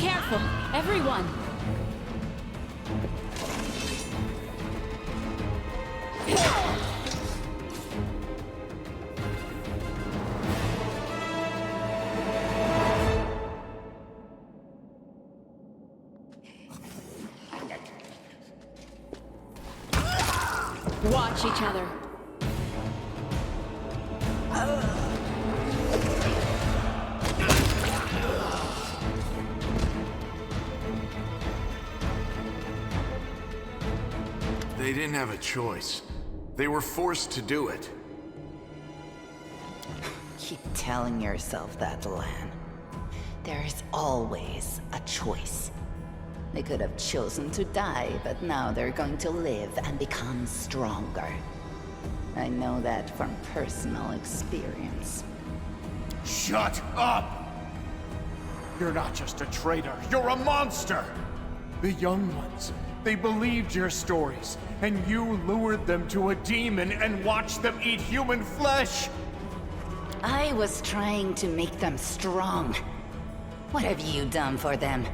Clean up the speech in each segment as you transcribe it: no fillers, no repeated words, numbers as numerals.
careful, everyone. Watch each other. They didn't have a choice. They were forced to do it. Keep telling yourself that, Lan. There is always a choice. They could have chosen to die, but now they're going to live and become stronger. I know that from personal experience. Shut up! You're not just a traitor, you're a monster! The young ones, they believed your stories, and you lured them to a demon and watched them eat human flesh! I was trying to make them strong. What have you done for them?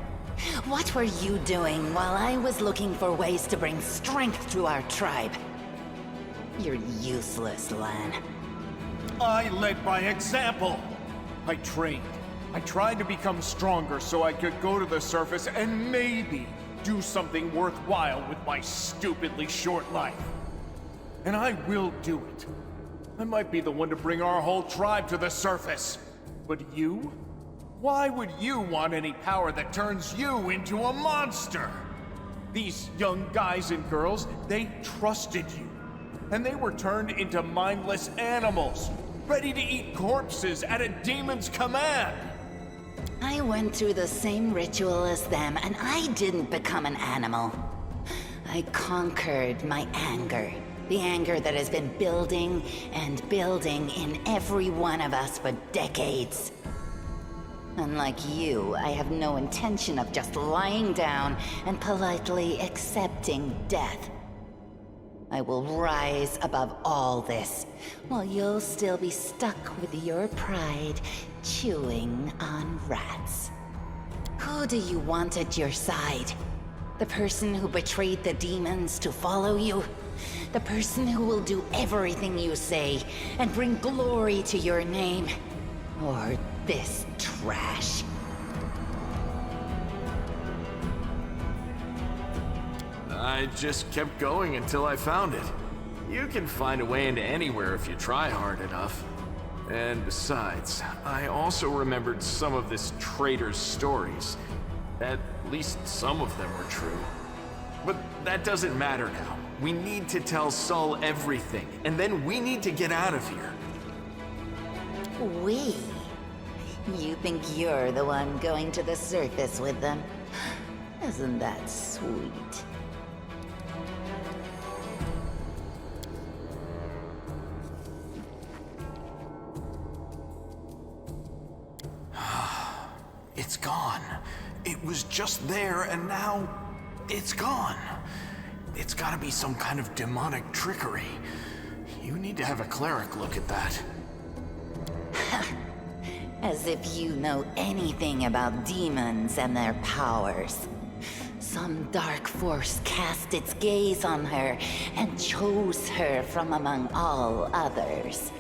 What were you doing while I was looking for ways to bring strength to our tribe? You're useless, Lan. I led by example! I trained. I tried to become stronger so I could go to the surface and maybe do something worthwhile with my stupidly short life. And I will do it. I might be the one to bring our whole tribe to the surface. But you? Why would you want any power that turns you into a monster? These young guys and girls, they trusted you. And they were turned into mindless animals, ready to eat corpses at a demon's command. I went through the same ritual as them, and I didn't become an animal. I conquered my anger. The anger that has been building and building in every one of us for decades. Unlike you, I have no intention of just lying down and politely accepting death. I will rise above all this, while you'll still be stuck with your pride, chewing on rats. Who do you want at your side? The person who betrayed the demons to follow you? The person who will do everything you say and bring glory to your name? Or this trash? I just kept going until I found it. You can find a way into anywhere if you try hard enough. And besides, I also remembered some of this traitor's stories. At least some of them were true. But that doesn't matter now. We need to tell Sol everything, and then we need to get out of here. We? You think you're the one going to the surface with them? Isn't that sweet? It's gone. It was just there, and now it's gone. It's gotta be some kind of demonic trickery. You need to have a cleric look at that. As if you know anything about demons and their powers. Some dark force cast its gaze on her and chose her from among all others.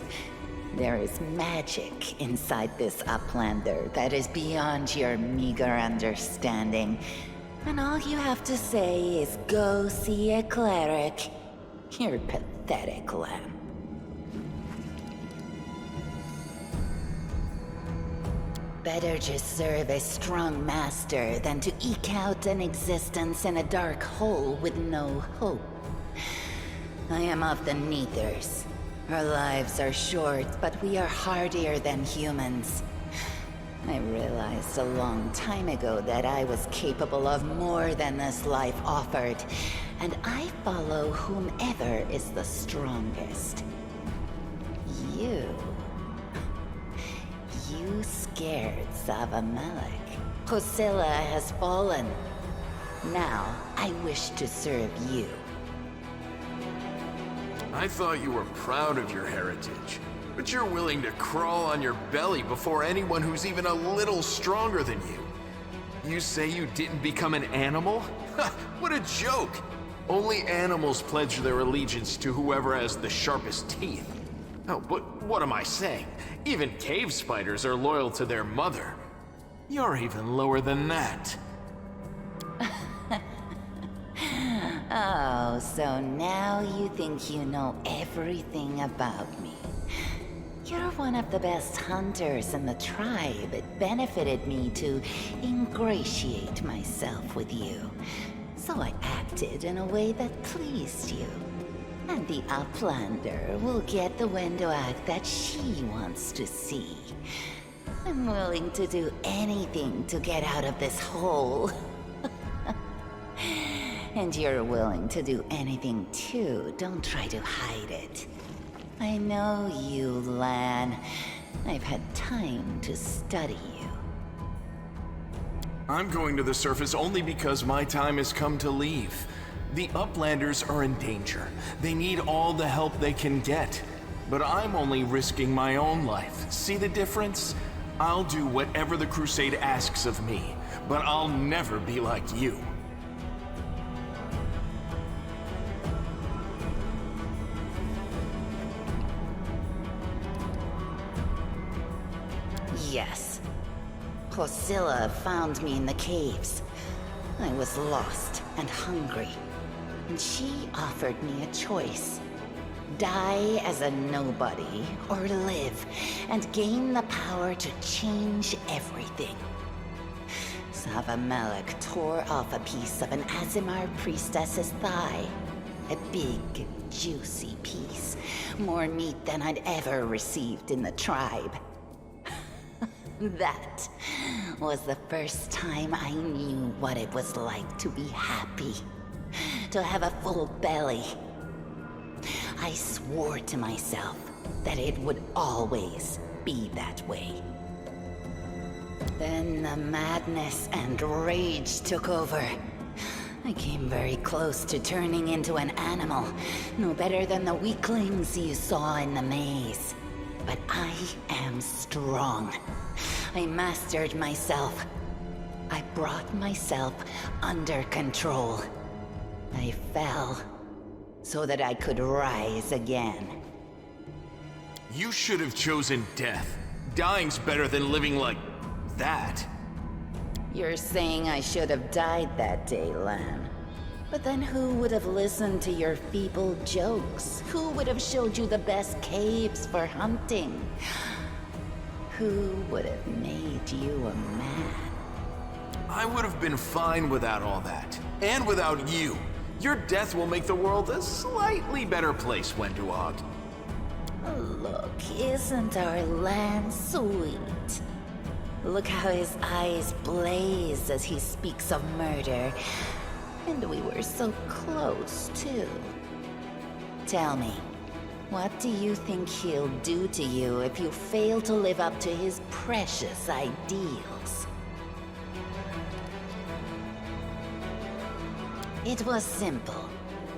There is magic inside this Uplander that is beyond your meager understanding. And all you have to say is go see a cleric. You're pathetic, Lamb. Better just serve a strong master than to eke out an existence in a dark hole with no hope. I am of the Neithers. Our lives are short, but we are hardier than humans. I realized a long time ago that I was capable of more than this life offered, and I follow whomever is the strongest. You scared Zavamelek. Hosilla has fallen. Now, I wish to serve you. I thought you were proud of your heritage, but you're willing to crawl on your belly before anyone who's even a little stronger than you. You say you didn't become an animal? What a joke! Only animals pledge their allegiance to whoever has the sharpest teeth. Oh, what am I saying? Even cave spiders are loyal to their mother. You're even lower than that. Oh, so now you think you know everything about me. You're one of the best hunters in the tribe. It benefited me to ingratiate myself with you. So I acted in a way that pleased you. And the Uplander will get the window act that she wants to see. I'm willing to do anything to get out of this hole. And you're willing to do anything too. Don't try to hide it. I know you, Lan. I've had time to study you. I'm going to the surface only because my time has come to leave. The Uplanders are in danger. They need all the help they can get. But I'm only risking my own life. See the difference? I'll do whatever the Crusade asks of me, but I'll never be like you. Yes. Priscilla found me in the caves. I was lost and hungry, and she offered me a choice. Die as a nobody, or live and gain the power to change everything. Savamelek tore off a piece of an Azimar priestess's thigh. A big, juicy piece. More meat than I'd ever received in the tribe. That was the first time I knew what it was like to be happy. To have a full belly. I swore to myself that it would always be that way. Then the madness and rage took over. I came very close to turning into an animal, no better than the weaklings you saw in the maze. But I am strong. I mastered myself. I brought myself under control. I fell so that I could rise again. You should have chosen death. Dying's better than living like that. You're saying I should have died that day, Lan. But then who would have listened to your feeble jokes? Who would have showed you the best caves for hunting? Who would have made you a man? I would have been fine without all that. And without you. Your death will make the world a slightly better place, Wenduog. Look, isn't our Lan sweet? Look how his eyes blaze as he speaks of murder. And we were so close, too. Tell me, what do you think he'll do to you if you fail to live up to his precious ideals? It was simple.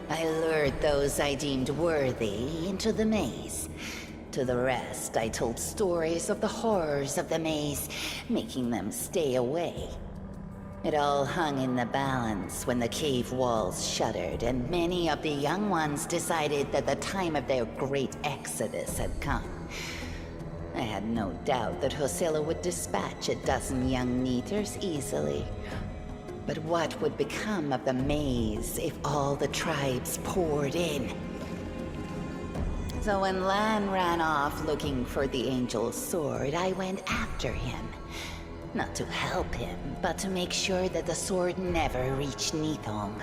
I lured those I deemed worthy into the maze. To the rest, I told stories of the horrors of the maze, making them stay away. It all hung in the balance when the cave walls shuttered, and many of the young ones decided that the time of their great exodus had come. I had no doubt that Hosilla would dispatch a dozen young Neaters easily. But what would become of the maze if all the tribes poured in? So when Lan ran off looking for the Angel's sword, I went after him. Not to help him, but to make sure that the sword never reached Neathholm.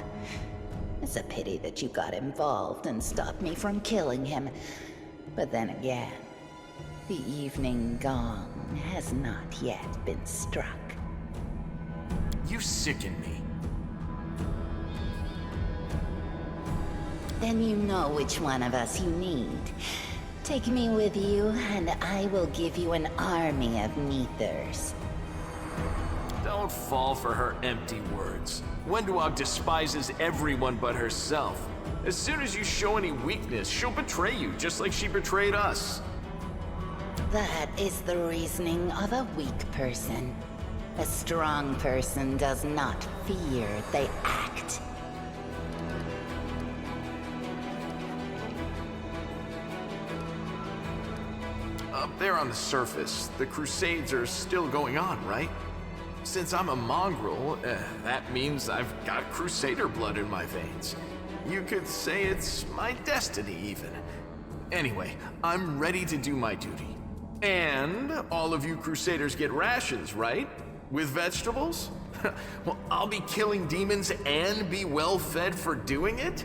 It's a pity that you got involved and stopped me from killing him. But then again, the evening gong has not yet been struck. You sicken me. Then you know which one of us you need. Take me with you, and I will give you an army of Neathers. Don't fall for her empty words. Wenduog despises everyone but herself. As soon as you show any weakness, she'll betray you, just like she betrayed us. That is the reasoning of a weak person. A strong person does not fear, they act. Up there on the surface, the Crusades are still going on, right? Since I'm a mongrel, that means I've got Crusader blood in my veins. You could say it's my destiny, even. Anyway, I'm ready to do my duty. And all of you Crusaders get rations, right? With vegetables? Well, I'll be killing demons and be well fed for doing it?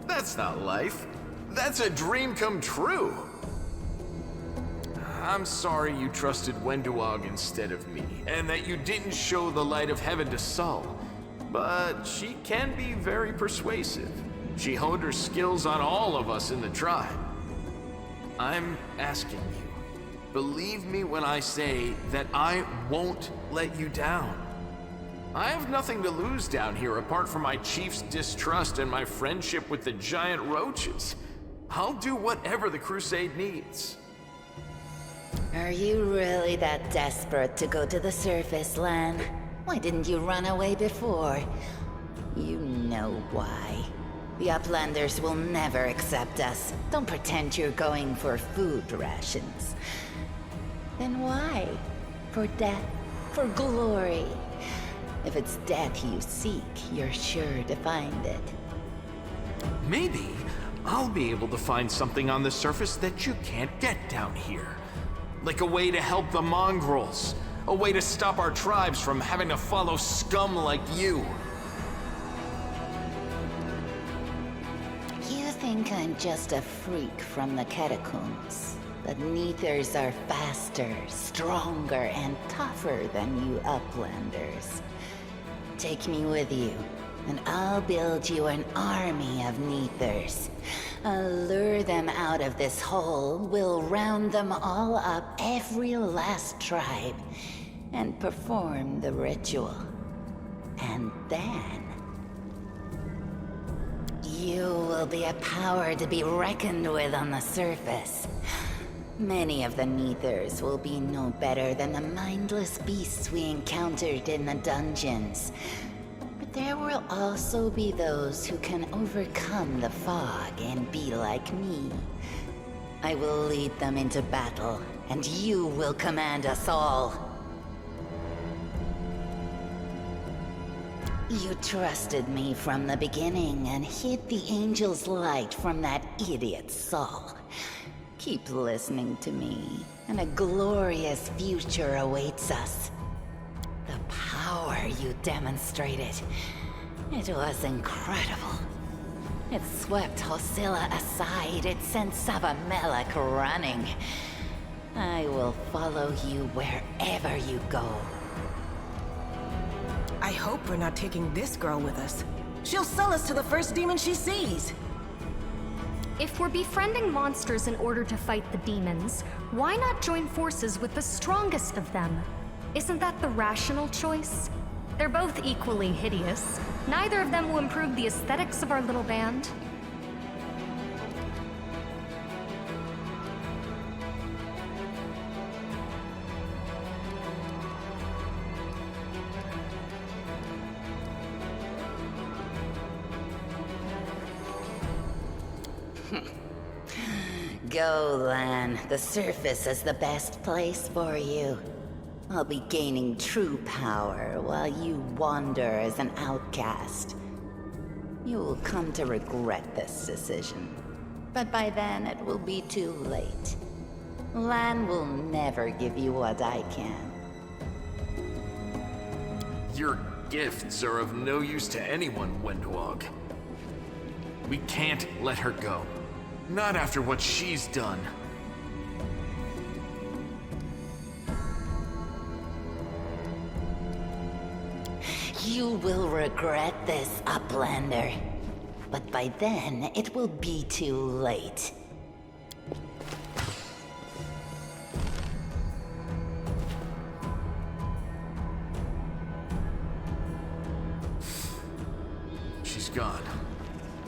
That's not life. That's a dream come true. I'm sorry you trusted Wenduog instead of me, and that you didn't show the light of heaven to Sol. But she can be very persuasive. She honed her skills on all of us in the tribe. I'm asking you, believe me when I say that I won't let you down. I have nothing to lose down here apart from my chief's distrust and my friendship with the giant roaches. I'll do whatever the Crusade needs. Are you really that desperate to go to the surface, Lan? Why didn't you run away before? You know why. The Uplanders will never accept us. Don't pretend you're going for food rations. Then why? For death? For glory? If it's death you seek, you're sure to find it. Maybe I'll be able to find something on the surface that you can't get down here. Like a way to help the mongrels. A way to stop our tribes from having to follow scum like you. You think I'm just a freak from the catacombs. But Neithers are faster, stronger, and tougher than you Uplanders. Take me with you, and I'll build you an army of Neithers. I'll lure them out of this hole, we'll round them all up, every last tribe, and perform the ritual. And then... you will be a power to be reckoned with on the surface. Many of the Neithers will be no better than the mindless beasts we encountered in the dungeons. But there will also be those who can overcome the fog and be like me. I will lead them into battle, and you will command us all. You trusted me from the beginning and hid the angel's light from that idiot Sol. Keep listening to me, and a glorious future awaits us. The power you demonstrated, it was incredible. It swept Hosilla aside, it sent Savamelek running. I will follow you wherever you go. I hope we're not taking this girl with us. She'll sell us to the first demon she sees. If we're befriending monsters in order to fight the demons, why not join forces with the strongest of them? Isn't that the rational choice? They're both equally hideous. Neither of them will improve the aesthetics of our little band. Go, Lan. The surface is the best place for you. I'll be gaining true power while you wander as an outcast. You will come to regret this decision. But by then, it will be too late. Lan will never give you what I can. Your gifts are of no use to anyone, Wenduog. We can't let her go. Not after what she's done. You will regret this, Uplander. But by then, it will be too late. She's gone.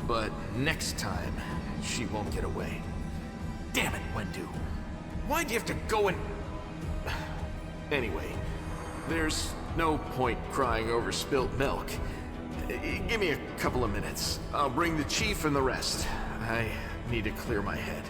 But next time, she won't get away. Damn it, Wendu. Why'd you have to go and... Anyway, There's no point crying over spilt milk. Give me a couple of minutes. I'll bring the chief and the rest. I need to clear my head.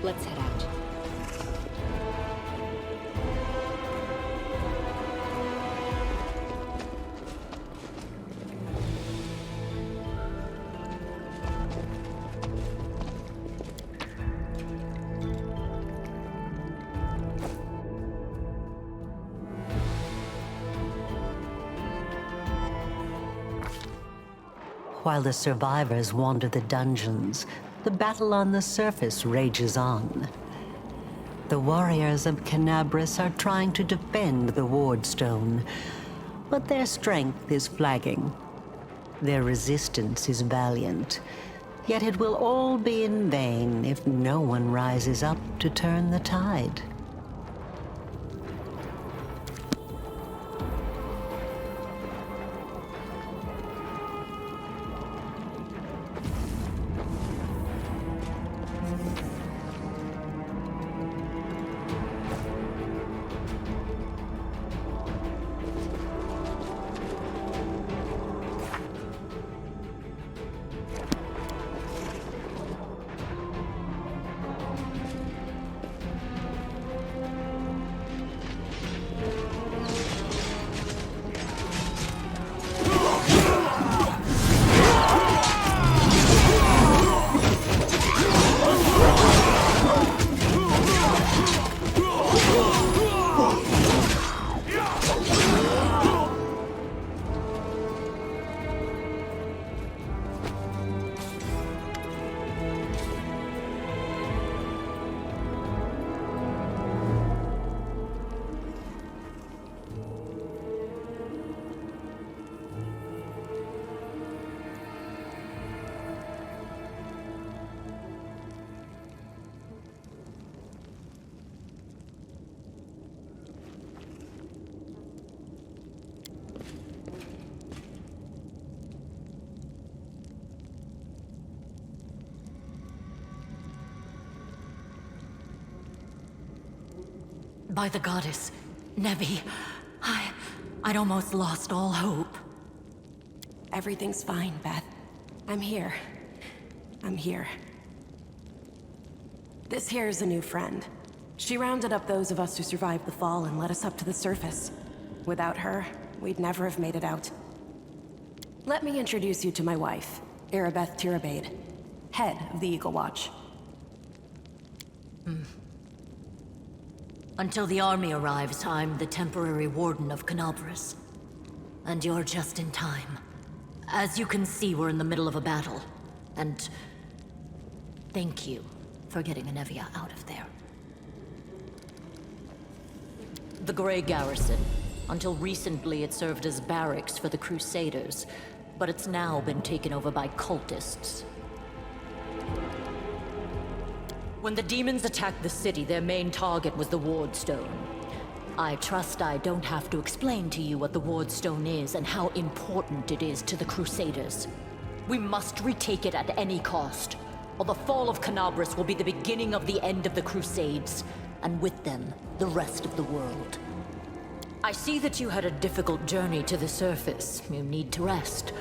Let's head out. While the survivors wander the dungeons, the battle on the surface rages on. The warriors of Canabras are trying to defend the Wardstone, but their strength is flagging. Their resistance is valiant, yet it will all be in vain if no one rises up to turn the tide. By the goddess, Nevi, I'd almost lost all hope. Everything's fine, Beth. I'm here. I'm here. This here is a new friend. She rounded up those of us who survived the fall and led us up to the surface. Without her, we'd never have made it out. Let me introduce you to my wife, Arabeth Tirabade, head of the Eagle Watch. Until the army arrives, I'm the temporary warden of Canabras. And you're just in time. As you can see, we're in the middle of a battle. And thank you for getting Anevia out of there. The Grey Garrison. Until recently, it served as barracks for the Crusaders, but it's now been taken over by cultists. When the demons attacked the city, their main target was the Wardstone. I trust I don't have to explain to you what the Wardstone is and how important it is to the Crusaders. We must retake it at any cost, or the fall of Canabras will be the beginning of the end of the Crusades, and with them, the rest of the world. I see that you had a difficult journey to the surface. You need to rest.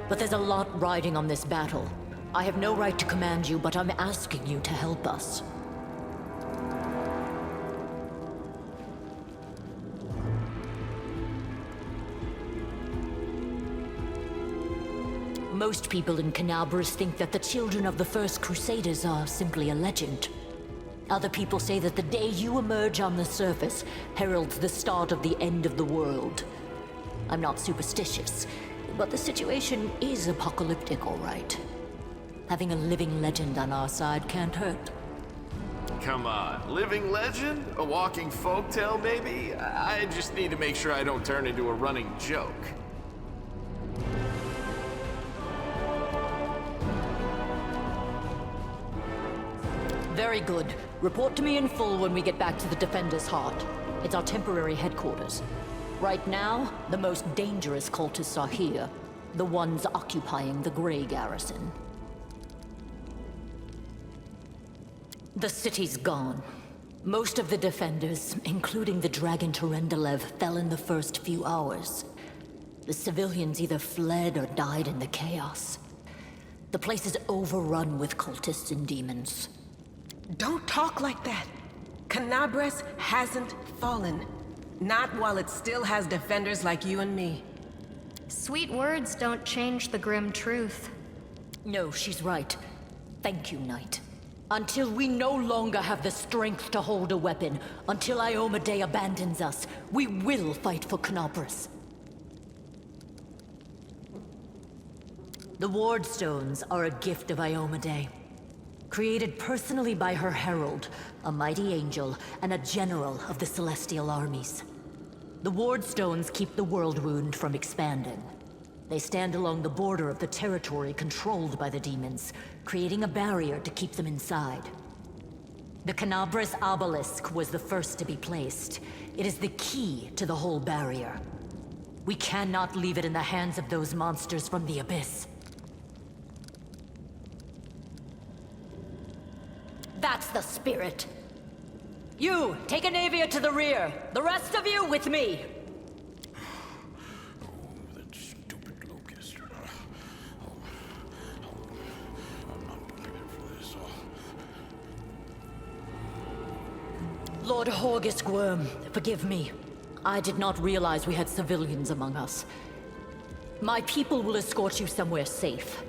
But there's a lot riding on this battle. I have no right to command you, but I'm asking you to help us. Most people in Canabras think that the children of the First Crusaders are simply a legend. Other people say that the day you emerge on the surface heralds the start of the end of the world. I'm not superstitious, but the situation is apocalyptic, all right. Having a living legend on our side can't hurt. Come on, living legend? A walking folktale, maybe? I just need to make sure I don't turn into a running joke. Very good. Report to me in full when we get back to the Defender's Heart. It's our temporary headquarters. Right now, the most dangerous cultists are here. The ones occupying the Grey Garrison. The city's gone. Most of the defenders, including the Dragon Terendelev, fell in the first few hours. The civilians either fled or died in the chaos. The place is overrun with cultists and demons. Don't talk like that. Canabras hasn't fallen. Not while it still has defenders like you and me. Sweet words don't change the grim truth. No, she's right. Thank you, Knight. Until we no longer have the strength to hold a weapon, until Iomedae abandons us, we will fight for Canabras. The Wardstones are a gift of Iomedae. Created personally by her herald, a mighty angel, and a general of the Celestial armies. The Wardstones keep the world wound from expanding. They stand along the border of the territory controlled by the demons, creating a barrier to keep them inside. The Canabras obelisk was the first to be placed. It is the key to the whole barrier. We cannot leave it in the hands of those monsters from the abyss. That's the spirit. You, take Anevia to the rear. The rest of you with me. That stupid locust. I'm not prepared for this. Lord Horgus Gwerm, forgive me. I did not realize we had civilians among us. My people will escort you somewhere safe.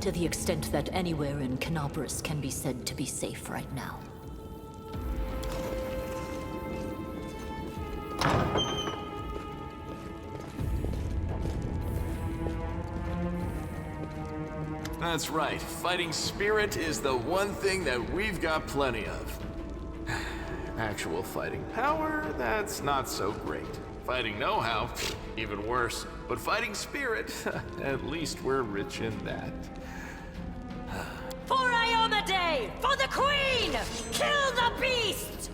To the extent that anywhere in Canabras can be said to be safe right now. That's right. Fighting spirit is the one thing that we've got plenty of. Actual fighting power, that's not so great. Fighting know-how, even worse. But fighting spirit, at least we're rich in that. For Iomedae! For the Queen! Kill the beast!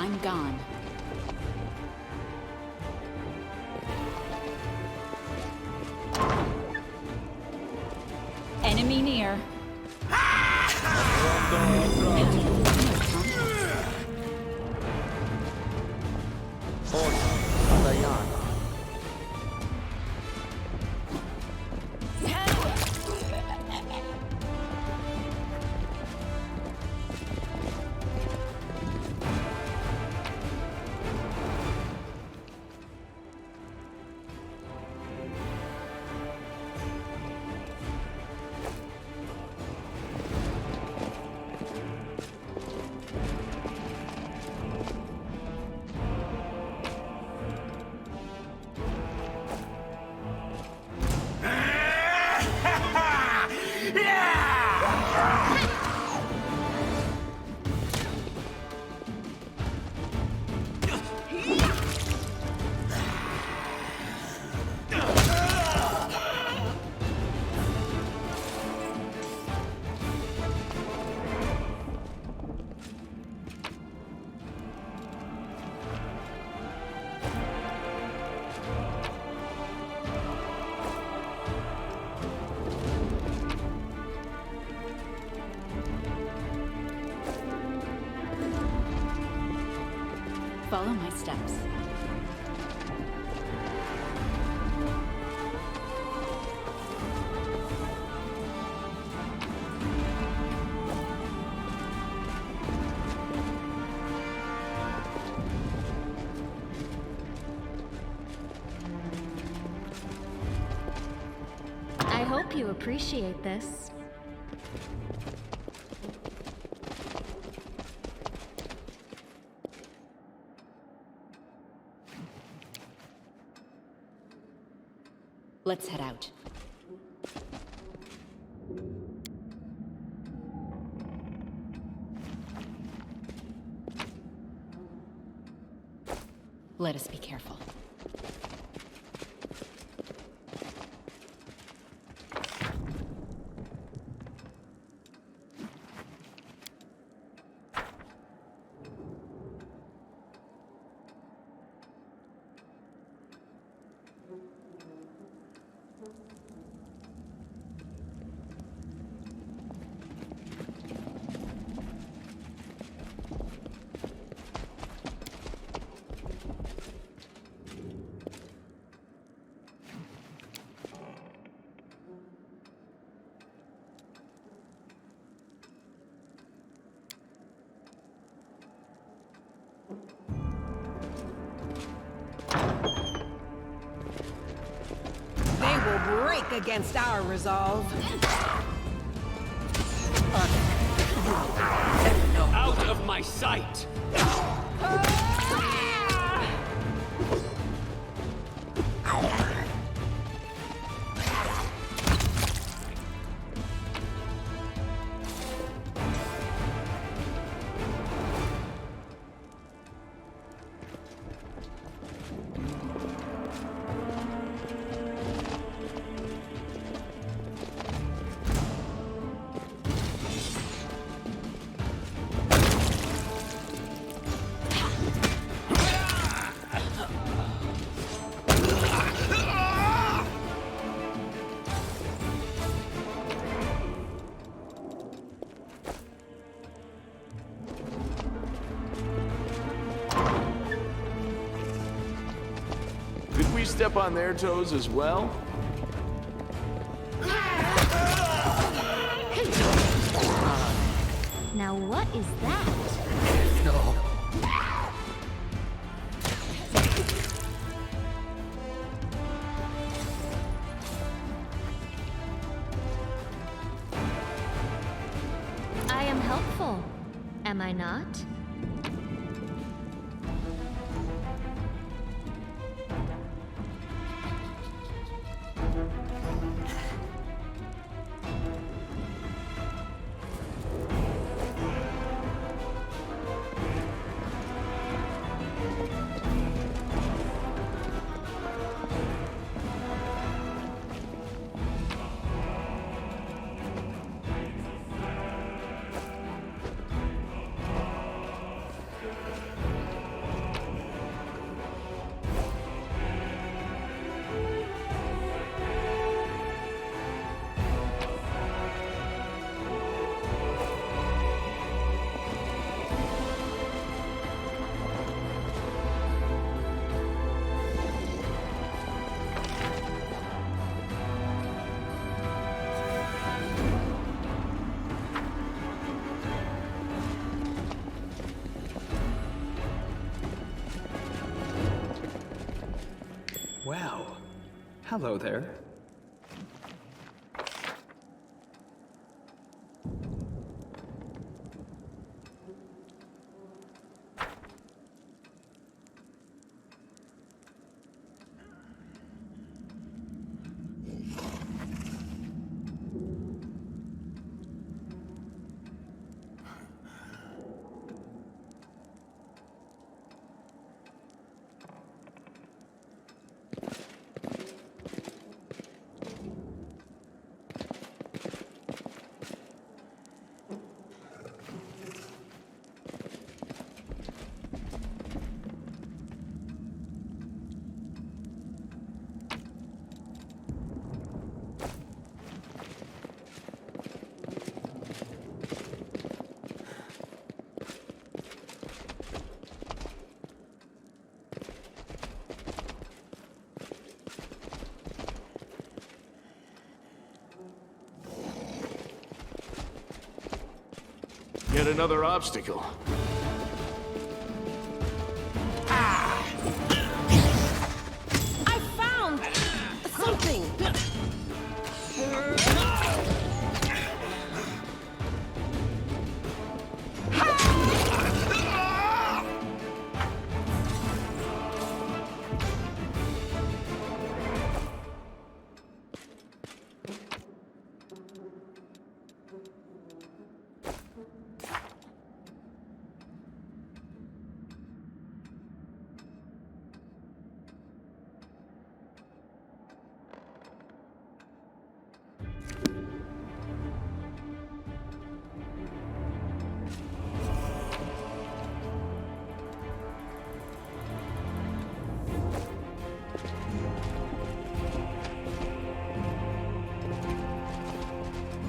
I'm gone. Enemy near. Follow my steps. I hope you appreciate this. Let's head out. Let us be careful. They will break against our resolve. Out of my sight! Did we step on their toes as well? Now what is that? No. I am helpful, am I not? Well, hello there. Yet another obstacle. I found something.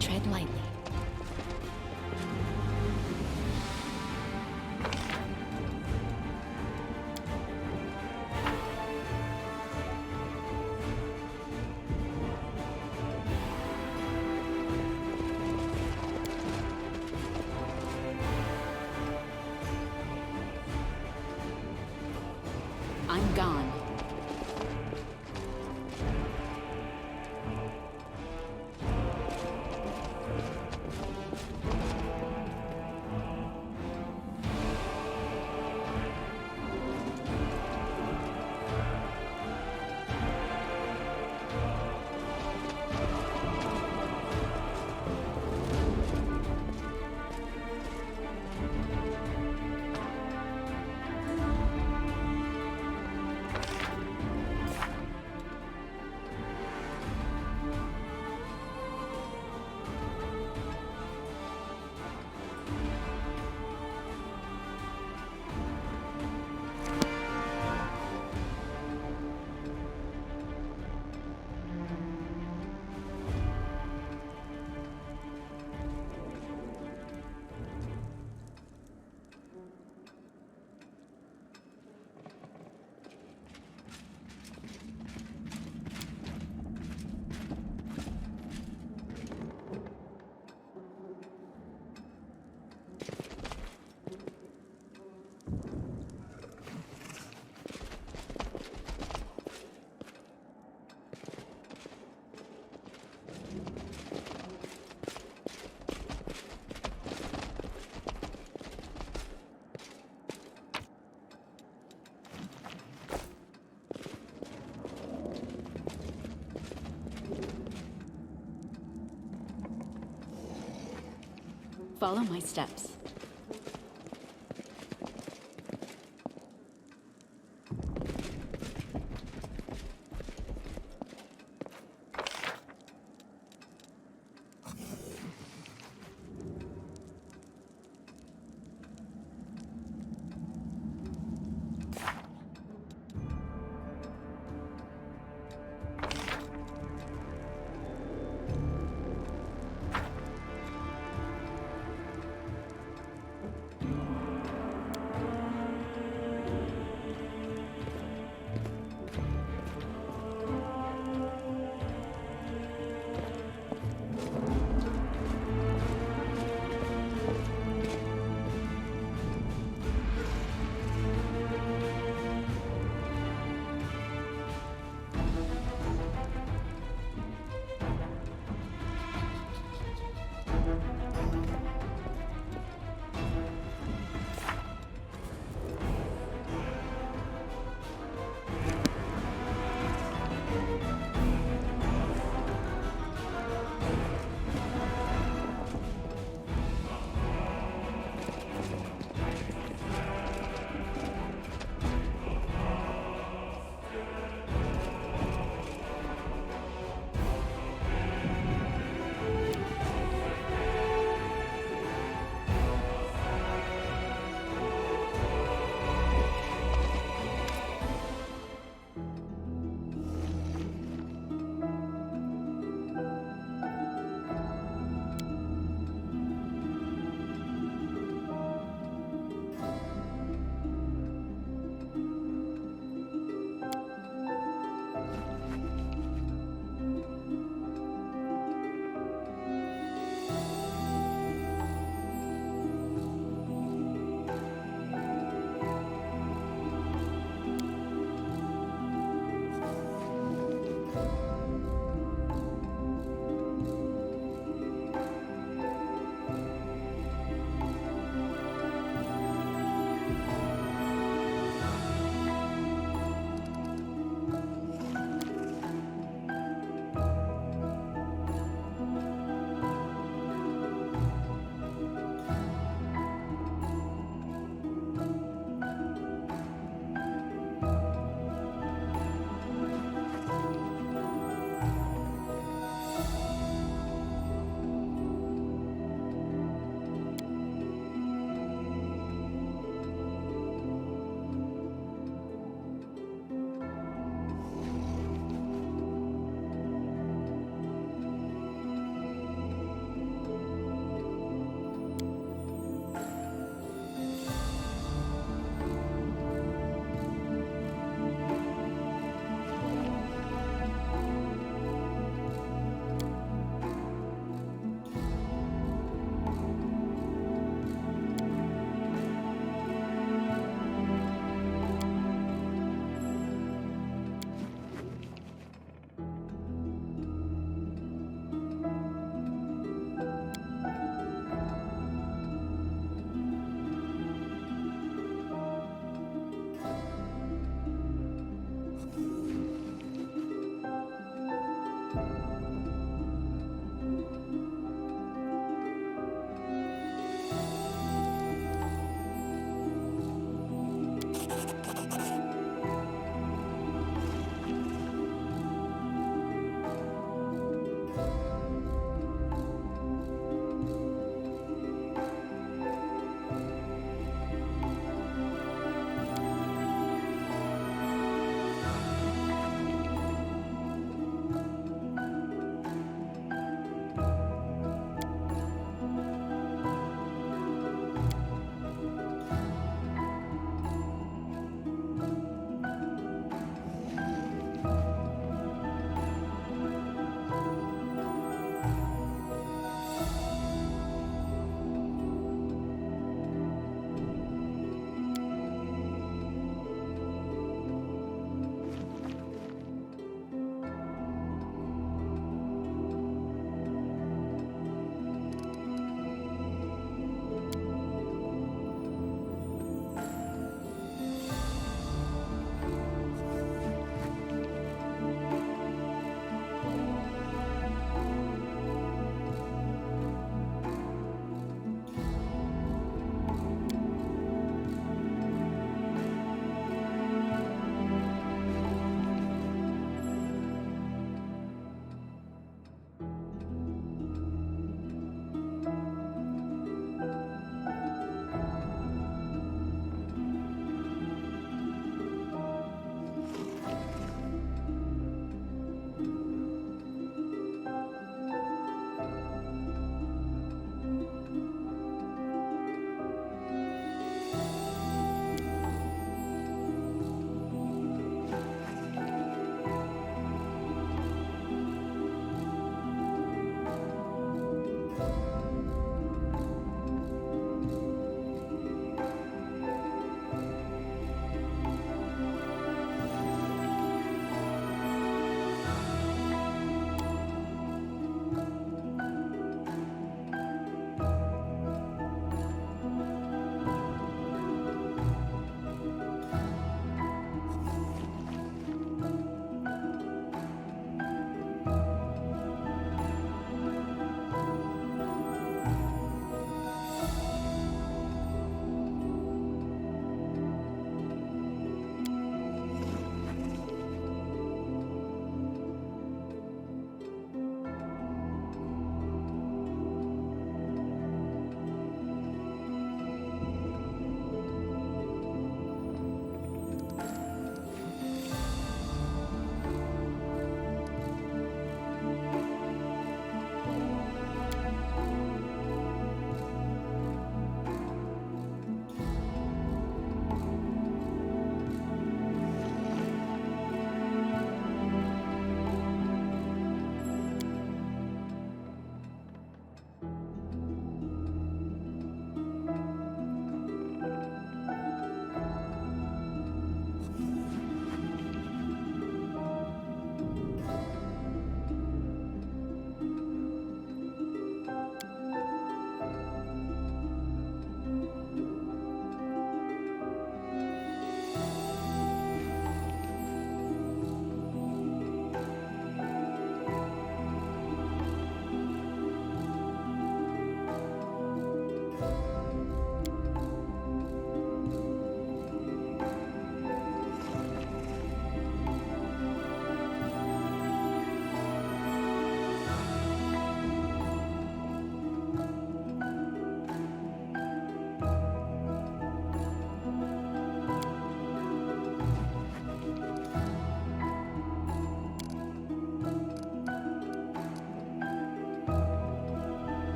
Tread lightly. I'm gone. Follow my steps.